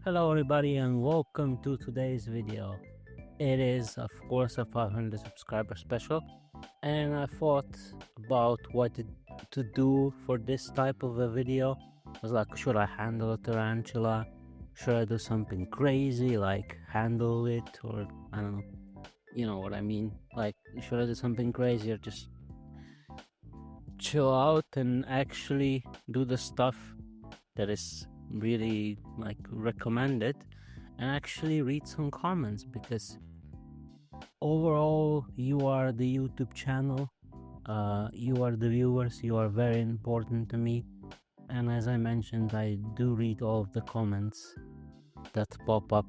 Hello everybody and welcome to today's video. It is of course a 500 subscriber special, and I thought about to do for this type of a video. I was like, should I handle a tarantula? Should I do something crazy like handle it, or I don't know, you know what I mean? Like, should I do something crazy or just chill out and actually do the stuff that is really like recommended and actually read some comments? Because overall you are the YouTube channel, you are the viewers, you are very important to me, and as I mentioned, I do read all of the comments that pop up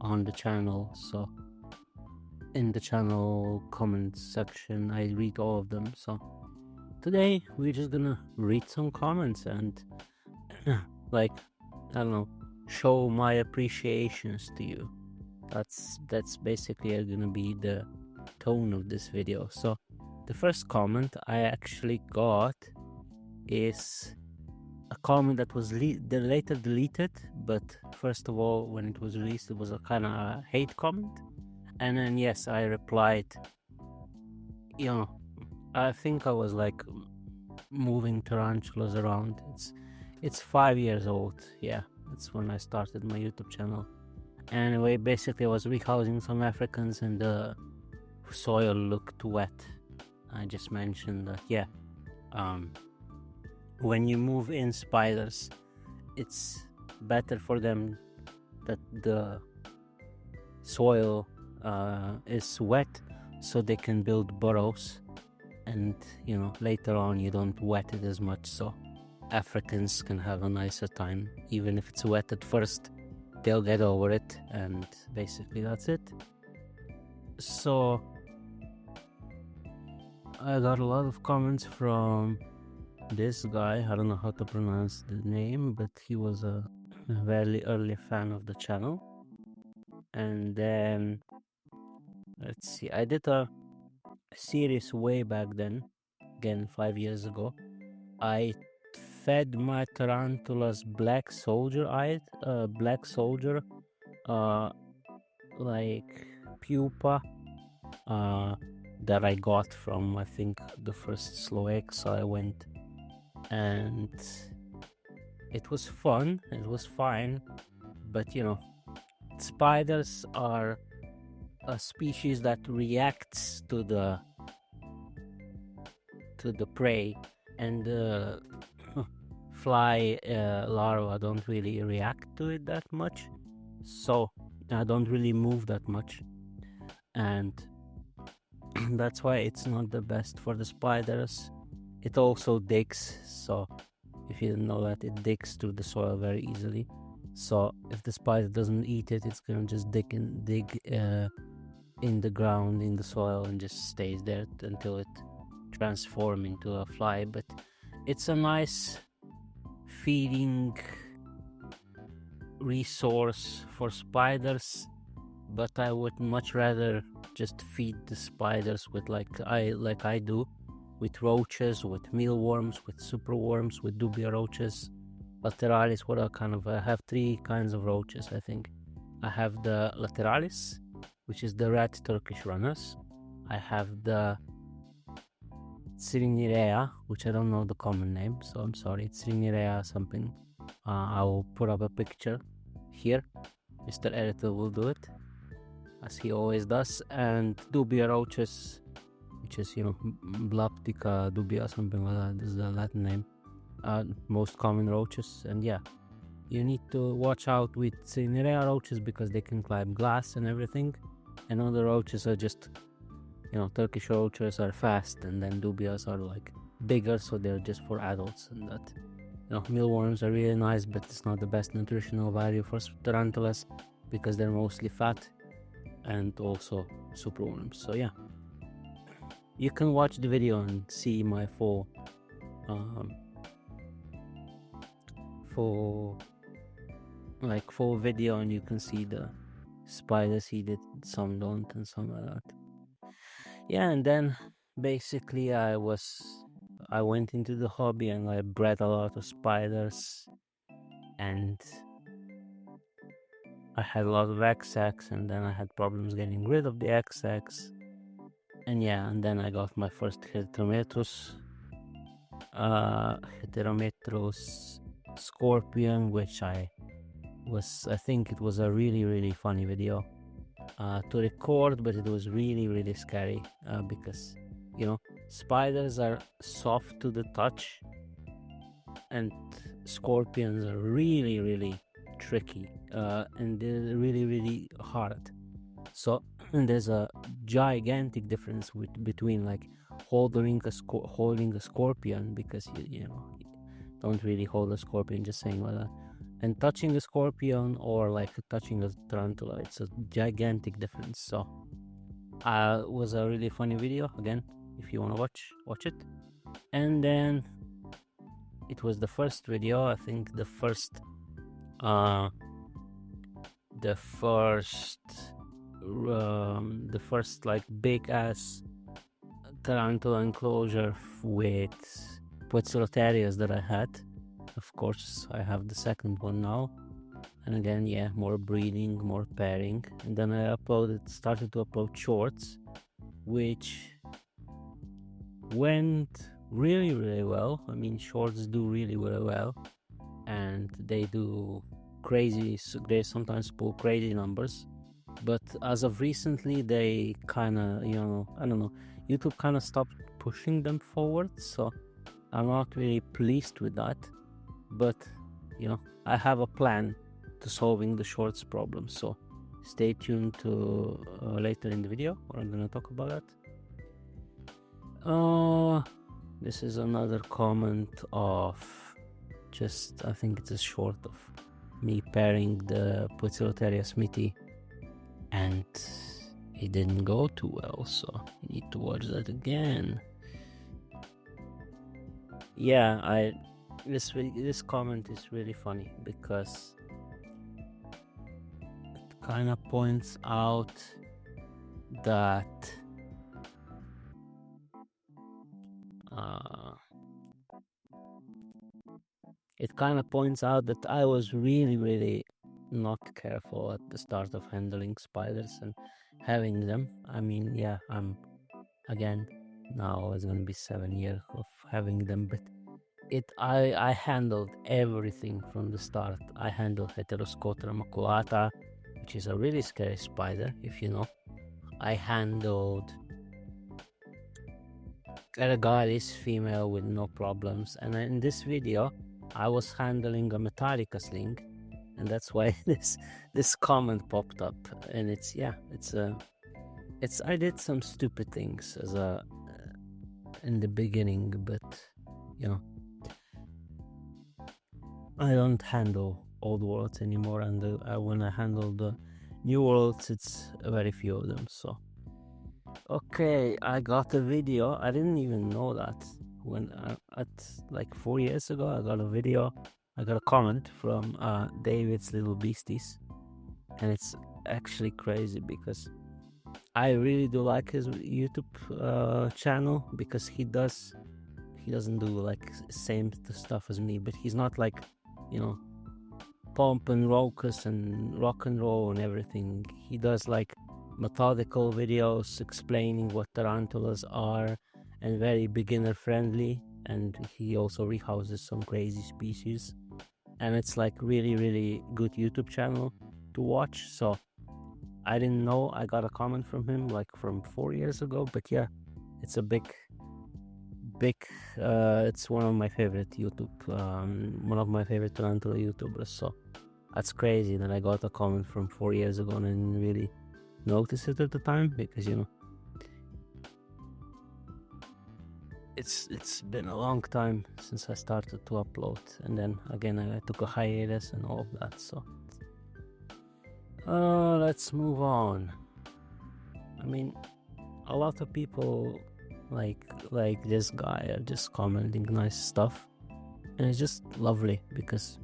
on the channel. So in the channel comments section I read all of them. So today we're just gonna read some comments and like, I don't know, show my appreciations to you. That's basically gonna be the tone of this video. So the first comment I actually got is a comment that was later deleted, but first of all, when it was released, it was a kind of a hate comment, and then yes, I replied. You know, I think I was like moving tarantulas around. It's 5 years old. Yeah, that's when I started my YouTube channel. Anyway, basically I was rehousing some Africans and the soil looked wet. I just mentioned that, yeah, when you move in spiders, it's better for them that the soil is wet so they can build burrows, and you know, later on you don't wet it as much, so Africans can have a nicer time. Even if it's wet at first, they'll get over it, and basically that's it. So I got a lot of comments from this guy. I don't know how to pronounce the name, but he was a very early fan of the channel. And then let's see, I did a series way back then, again 5 years ago. I fed my tarantulas black soldier like pupa that I got from, I think, the first slow egg. So I went, and it was fun, it was fine, but you know, spiders are a species that reacts to the prey, and the fly larvae don't really react to it that much, so I don't really move that much, and that's why it's not the best for the spiders. It also digs, so if you didn't know that, it digs through the soil very easily. So if the spider doesn't eat it, it's gonna just dig in the ground, in the soil, and just stays there until it transforms into a fly. But it's a nice feeding resource for spiders, but I would much rather just feed the spiders with like I do with roaches, with mealworms, with superworms, with dubia roaches, lateralis. I have 3 kinds of roaches, I think. I have the lateralis, which is the red Turkish runners. I have the Cynirea, which I don't know the common name, so I'm sorry. It's Cynirea something. I will put up a picture here. Mr. Editor will do it, as he always does. And dubia roaches, which is, you know, Blaptica dubia, something like that. This is the Latin name. Most common roaches. And yeah, you need to watch out with Cynirea roaches because they can climb glass and everything. And other roaches are just, you know, Turkish roaches are fast, and then dubias are like bigger, so they're just for adults. And that, you know, mealworms are really nice, but it's not the best nutritional value for tarantulas because they're mostly fat, and also superworms. So yeah, you can watch the video and see my full video, and you can see the spiders eat it, some don't, and some like that. Yeah, and then basically I went into the hobby and I bred a lot of spiders, and I had a lot of XX, and then I had problems getting rid of the XX. And yeah, and then I got my first Heterometros Scorpion, which I think it was a really funny video to record, but it was really scary because, you know, spiders are soft to the touch and scorpions are really tricky and they're really hard. So there's a gigantic difference between like holding a scorpion, because you know, don't really hold a scorpion, just saying like that, and touching a scorpion or like touching a tarantula. It's a gigantic difference. So it was a really funny video. Again, if you want to watch it. And then it was the first video, I think the first like big ass tarantula enclosure with Poecilotherias that I had. Of course, I have the second one now, and again, yeah, more breeding, more pairing. And then I started to upload shorts, which went really well. I mean, shorts do really well, and they do crazy. They sometimes pull crazy numbers, but as of recently, they kind of, you know, I don't know, YouTube kind of stopped pushing them forward, so I'm not really pleased with that. But you know, I have a plan to solving the shorts problem, so stay tuned to later in the video where I'm gonna talk about that. This is another comment of just, I think it's a short of me pairing the Poecilotheria smithy, and it didn't go too well, so you need to watch that again. Yeah, this comment is really funny because it kind of points out that I was really not careful at the start of handling spiders and having them. I mean, yeah, I'm again now it's gonna be 7 years of having them, but I handled everything from the start. I handled Heteroscotra maculata, which is a really scary spider, if you know. I handled Ergalis female with no problems, and in this video I was handling a Metallica sling, and that's why this comment popped up. And I did some stupid things as in the beginning, but you know, I don't handle old worlds anymore, and when I handle the new worlds, it's very few of them. So okay, I got a video. I didn't even know that when at like 4 years ago I got a video. I got a comment from David's Little Beasties, and it's actually crazy because I really do like his YouTube channel, because he doesn't do like same stuff as me, but he's not like, you know, pomp and raucous and rock and roll and everything. He does like methodical videos explaining what tarantulas are and very beginner friendly, and he also rehouses some crazy species, and it's like really good YouTube channel to watch. So I didn't know I got a comment from him like from 4 years ago, but yeah, it's a big it's one of my favorite tarantula YouTubers. So that's crazy that I got a comment from 4 years ago and I didn't really notice it at the time, because, you know, it's been a long time since I started to upload, and then again I took a hiatus and all of that. So let's move on. I mean, a lot of people like this guy are just commenting nice stuff, and it's just lovely because,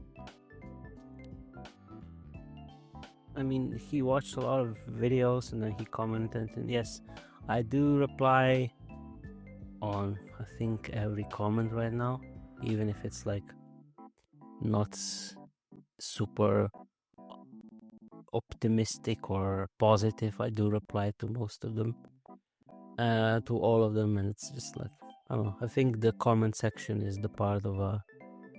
I mean, he watched a lot of videos and then he commented, and yes, I do reply on, I think, every comment right now, even if it's like not super optimistic or positive, I do reply to most of them, to all of them, and it's just like, I don't know, I think the comment section is the part of a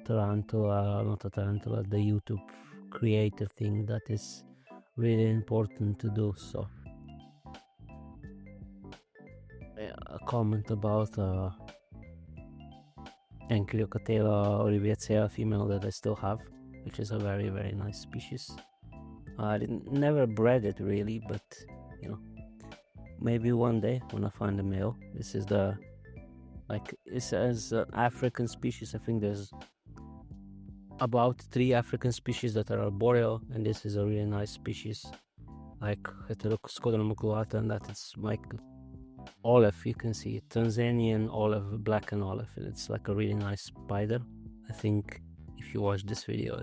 tarantula, not a tarantula, the YouTube creator thing that is really important to do. So a comment about Ankylocattera oliviacea female that I still have, which is a very, very nice species. I never bred it really, but you know, maybe one day when I find a male. This is the, like, it's as an African species. I think there's about 3 African species that are arboreal, and this is a really nice species, like Heteroscodon maculata, and that it's like olive. You can see it, Tanzanian olive, black and olive, and it's like a really nice spider. I think if you watch this video,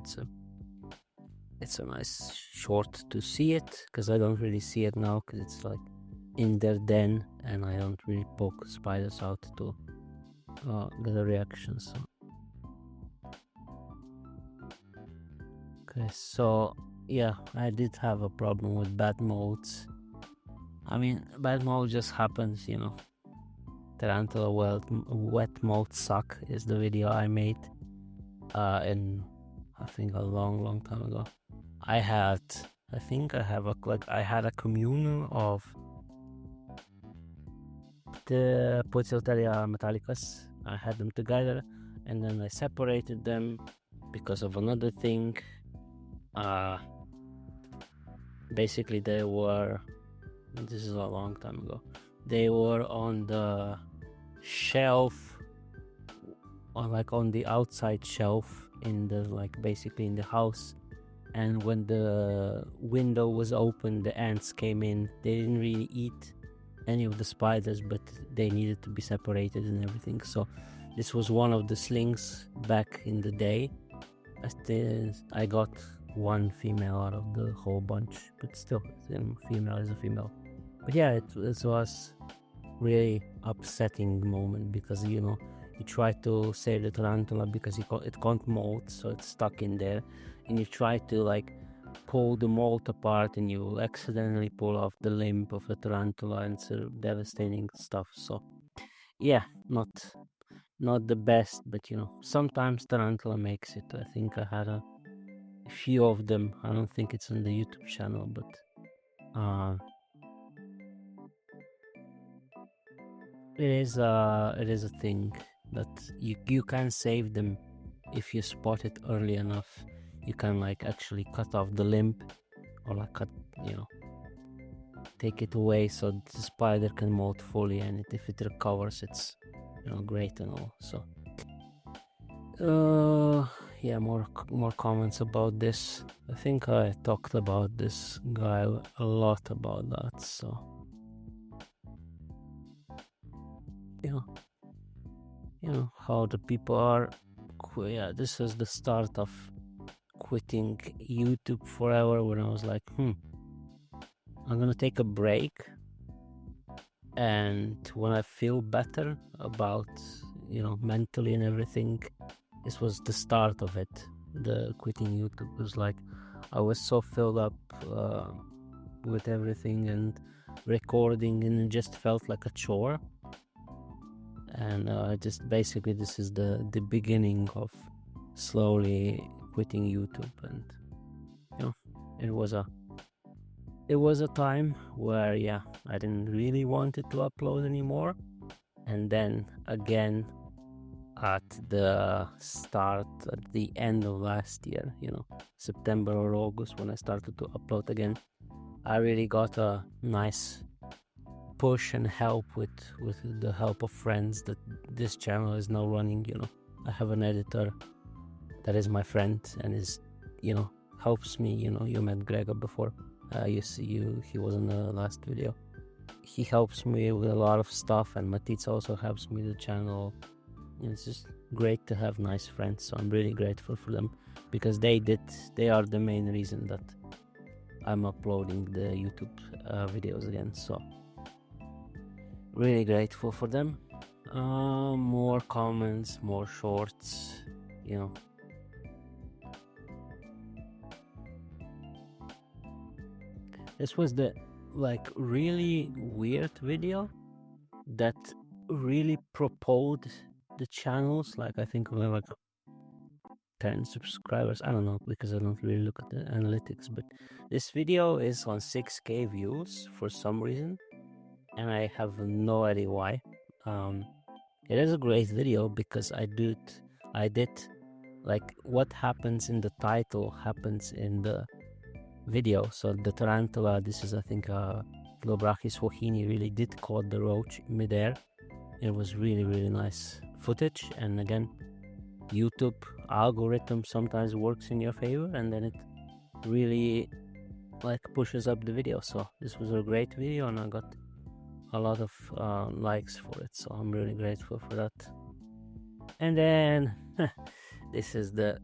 it's a nice short to see it, because I don't really see it now because it's like in their den and I don't really poke spiders out to get a reaction. So okay, so yeah, I did have a problem with bad modes. I mean, bad mode just happens, you know. Tarantula wet mode suck is the video I made in, I think, a long time ago. I had a communal of the Poecilotheria metallicus. I had them together, and then I separated them because of another thing. Basically, they were, this is a long time ago, they were on the shelf, or like on the outside shelf in the, like, basically in the house, and when the window was open, the ants came in. They didn't really eat any of the spiders, but they needed to be separated and everything. So this was one of the slings back in the day. I got one female out of the whole bunch, but still, female is a female. But yeah, it was really upsetting moment, because, you know, you try to save the tarantula because it can't molt, so it's stuck in there, and you try to like pull the molt apart, and you accidentally pull off the limb of the tarantula, and it's devastating stuff. So yeah, not the best, but you know, sometimes tarantula makes it. I think I had a few of them. I don't think it's on the YouTube channel, but it is a thing that you can save them if you spot it early enough. You can like actually cut off the limb, or like take it away so the spider can molt fully, and if it recovers, it's great and all. So yeah, more comments about this. I think I talked about this guy a lot about that. So how the people are. Yeah, this is the start of quitting YouTube forever, when I was like, I'm gonna take a break, and when I feel better about mentally and everything, this was the start of it. The quitting YouTube was like, I was so filled up with everything and recording, and it just felt like a chore. And just basically, this is the beginning of slowly quitting YouTube. And it was a time where I didn't really want it to upload anymore. And then again, at the end of last year, September or August, when I started to upload again, I really got a nice push and help with the help of friends that this channel is now running. I have an editor that is my friend and is helps me. You met Gregor before. He was in the last video. He helps me with a lot of stuff, and Matic also helps me with the channel. It's just great to have nice friends, so I'm really grateful for them, because they are the main reason that I'm uploading the YouTube videos again. So really grateful for them. More comments, more shorts, This was the like really weird video that really propelled the channels. Like I think we have like 10 subscribers. I don't know because I don't really look at the analytics, but this video is on 6K views for some reason, and I have no idea why. It is a great video because I did like what happens in the title happens in the video. So the tarantula, this is I think Globrachis hohini, really did caught the roach midair. It was really nice footage, and again, YouTube algorithm sometimes works in your favor, and then it really like pushes up the video. So this was a great video, and I got a lot of likes for it, so I'm really grateful for that. And then this is the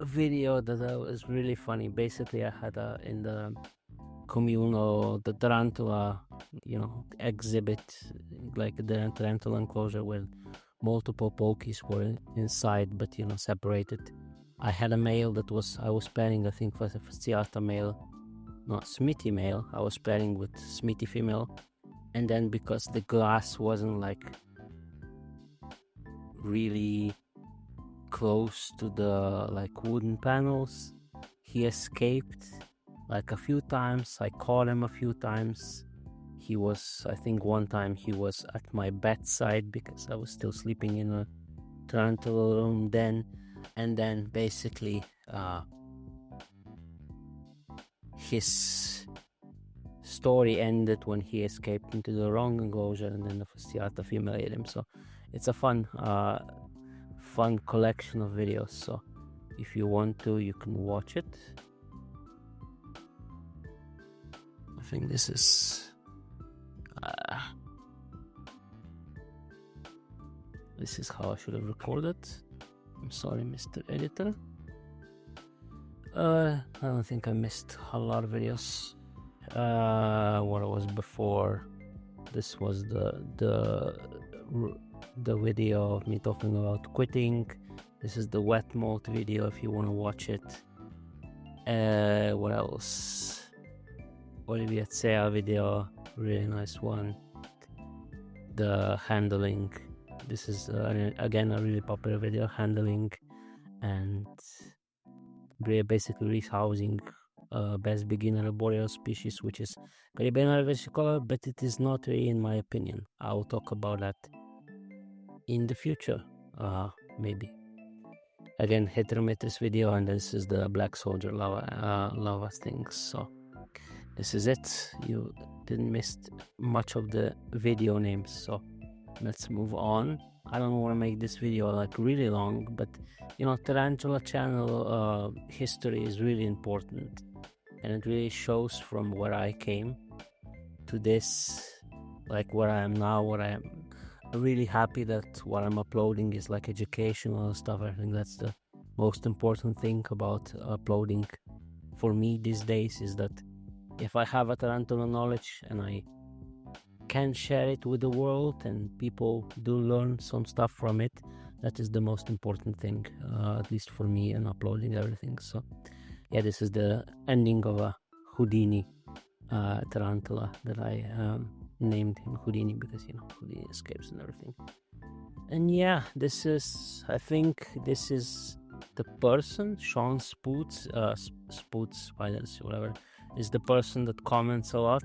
video that was really funny. Basically, I had in the communal the tarantula, exhibit, like the tarantula enclosure where multiple pokies were inside, but separated. I had a male that I was pairing, I think was a Fasciata male, not Smithy male. I was pairing with Smithy female, and then because the glass wasn't like really close to the like wooden panels, he escaped like a few times. I caught him a few times. He was, I think one time he was at my bedside because I was still sleeping in a tarantula room then, and then basically his story ended when he escaped into the wrong enclosure, and then the Fasciata female ate him. So it's a fun collection of videos, so if you want to, you can watch it. I think this is how I should have recorded. I'm sorry, Mr. Editor. I don't think I missed a lot of videos. What was before this was the video of me talking about quitting. This is the wet mold video if you want to watch it. What else? Olivia Tsea video, really nice one. The handling, this is again a really popular video, handling and basically rehousing best beginner boreal species, which is Caribbean versicolor, but it is not really in my opinion. I will talk about that in the future, maybe. Again, heterometres video, and this is the black soldier lava things. So this is it. You didn't miss much of the video names, so let's move on. I don't want to make this video like really long, but tarantula channel history is really important, and it really shows from where I came to this, like where I am now, where I am. Really happy that what I'm uploading is like educational stuff. I think that's the most important thing about uploading for me these days, is that if I have a tarantula knowledge and I can share it with the world and people do learn some stuff from it, that is the most important thing, at least for me, and uploading everything. So yeah, this is the ending of a Houdini tarantula that I named him Houdini because Houdini escapes and everything. And yeah, I think this is the person, Sean Spoots Spiders, whatever, is the person that comments a lot,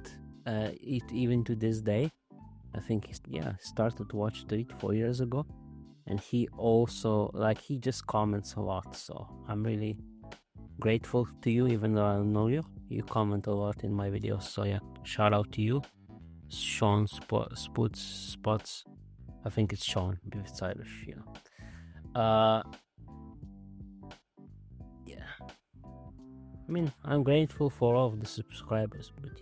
even to this day. I think he started to watch 3-4 years ago, and he also he just comments a lot, so I'm really grateful to you. Even though I don't know you comment a lot in my videos, so yeah, shout out to you, Sean Spots. I think it's Sean, if it's Irish, yeah. I mean, I'm grateful for all of the subscribers, but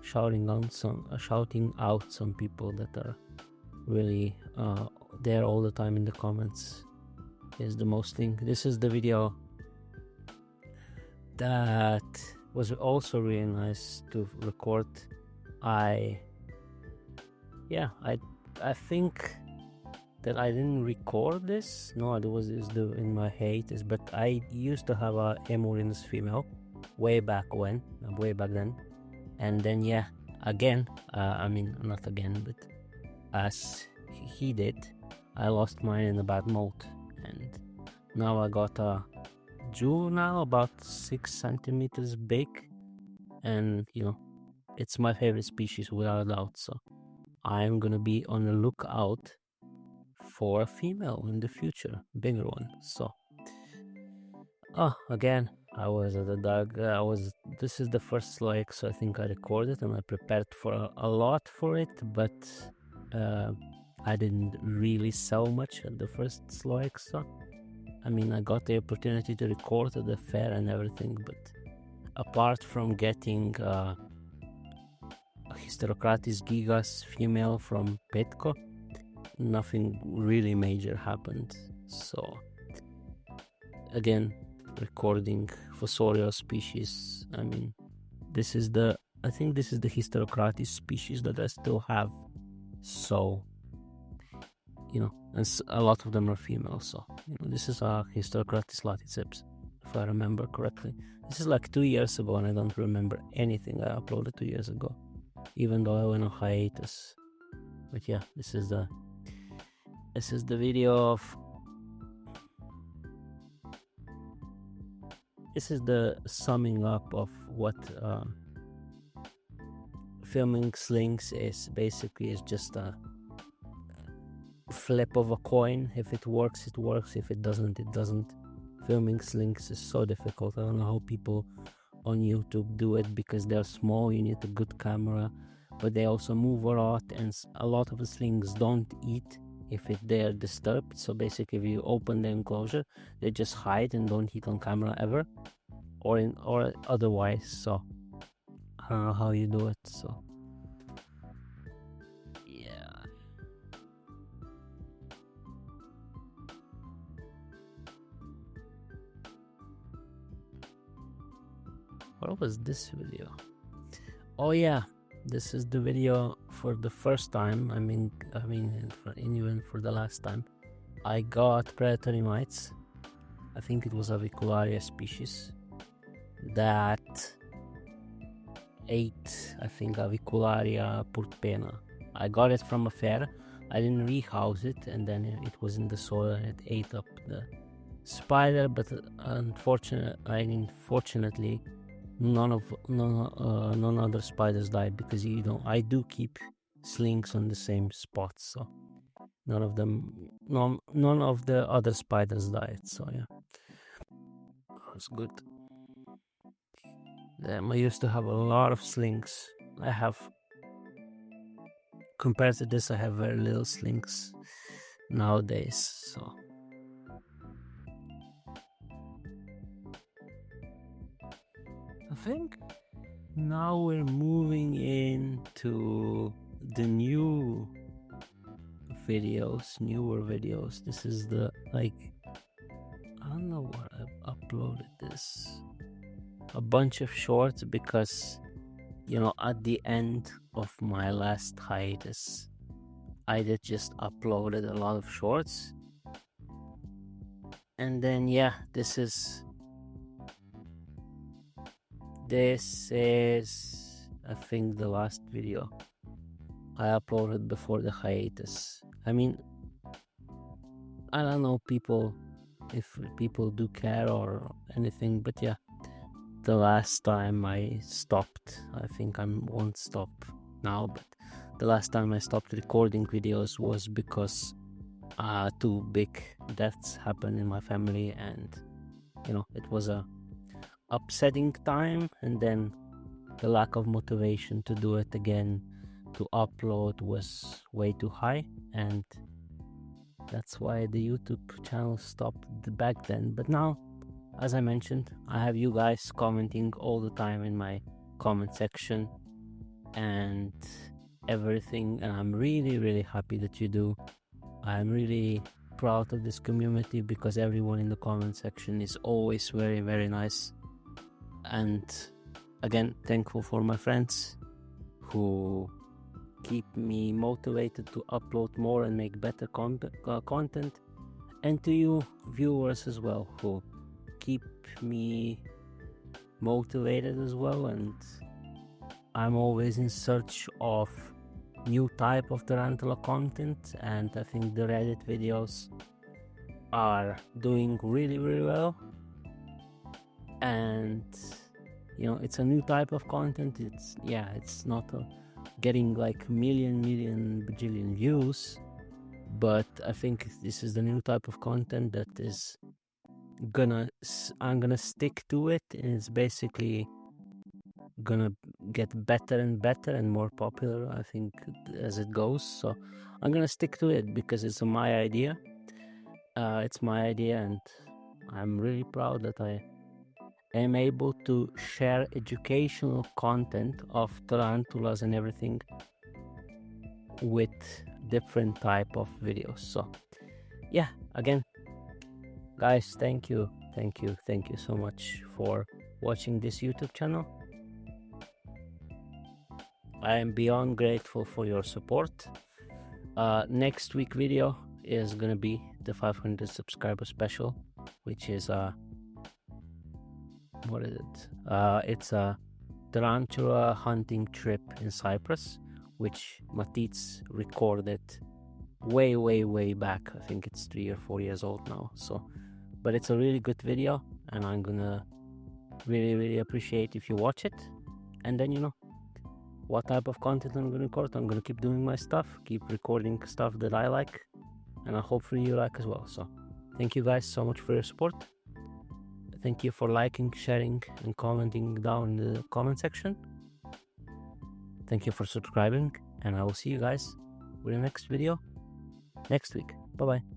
shouting out some people that are really there all the time in the comments is the most thing. This is the video that was also really nice to record. I think that I didn't record this. No, it was in my hiatus, but I used to have a Emurin's female way back then, And then yeah, again, I mean not again, but as he did, I lost mine in a bad mold, and now I got a juvenile about 6 centimeters big, and you know, it's my favorite species without a doubt. So I'm gonna be on the lookout for a female in the future, bigger one. So again, I was at the dog. This is the first slow X I think I recorded, and I prepared for a lot for it, but I didn't really sell much at the first slow X. I mean, I got the opportunity to record at the fair and everything, but apart from getting a Hysterocrates gigas female from Petco, nothing really major happened. So again, recording fossorial species. I mean, I think this is the Hysterocrates species that I still have. So, you know, and a lot of them are female. So, you know, this is a Hysterocrates laticeps, if I remember correctly. This is like 2 years ago, and I don't remember anything I uploaded 2 years ago, even though I went on hiatus. But yeah, this is the video of. This is the summing up of what filming slings is. Basically, it's just a flip of a coin. If it works, it works. If it doesn't, it doesn't. Filming slings is so difficult. I don't know how people on YouTube do it, because they're small. You need a good camera, but they also move a lot, and a lot of the slings don't eat if they're disturbed. So basically, if you open the enclosure, they just hide and don't eat on camera ever, or otherwise. So I don't know how you do it. So yeah. What was this video? Oh yeah, this is the video for the first time. I mean, even for the last time, I got predatory mites. I think it was a Avicularia species that ate, I think, Avicularia purpena. I got it from a fair. I didn't rehouse it, and then it was in the soil and it ate up the spider. But unfortunately, none other spiders died, because I do keep slings on the same spot, so none of the other spiders died. So yeah, that's good. I used to have a lot of slings. Compared to this, I have very little slings nowadays. So I think now we're moving into the newer videos. This is the, I don't know where I uploaded this. A bunch of shorts, because, you know, at the end of my last hiatus, I did just uploaded a lot of shorts. And then yeah, this is I think the last video I uploaded before the hiatus. I mean, I don't know if people do care or anything, but yeah, the last time I stopped, I think I won't stop now, but the last time I stopped recording videos was because 2 big deaths happened in my family, and you know, it was a upsetting time, and then the lack of motivation to do it again, to upload, was way too high, and that's why the YouTube channel stopped back then. But now, as I mentioned, I have you guys commenting all the time in my comment section and everything, and I'm really happy that you do. I'm really proud of this community, because everyone in the comment section is always very nice. And again, thankful for my friends who keep me motivated to upload more and make better content, and to you viewers as well, who keep me motivated as well, and I'm always in search of new type of tarantula content, and I think the Reddit videos are doing really well. And you know, it's a new type of content. It's not getting like million bajillion views, but I think this is the new type of content that is I'm gonna stick to it, and it's basically gonna get better and better and more popular, I think, as it goes. So I'm gonna stick to it because it's my idea. It's my idea, and I'm really proud that I am able to share educational content of tarantulas and everything with different type of videos. So yeah, again, guys, thank you so much for watching this YouTube channel. I am beyond grateful for your support. Next week video is gonna be the 500 subscriber special, which is what is it? It's a tarantula hunting trip in Cyprus, which Matits recorded way back. I think it's 3 or 4 years old now. So, but it's a really good video, and I'm gonna really appreciate if you watch it. And then you know what type of content I'm gonna record. I'm gonna keep doing my stuff, keep recording stuff that I like, and hopefully you like as well. So thank you guys so much for your support. Thank you for liking, sharing, and commenting down in the comment section. Thank you for subscribing, and I will see you guys with the next video next week. Bye bye.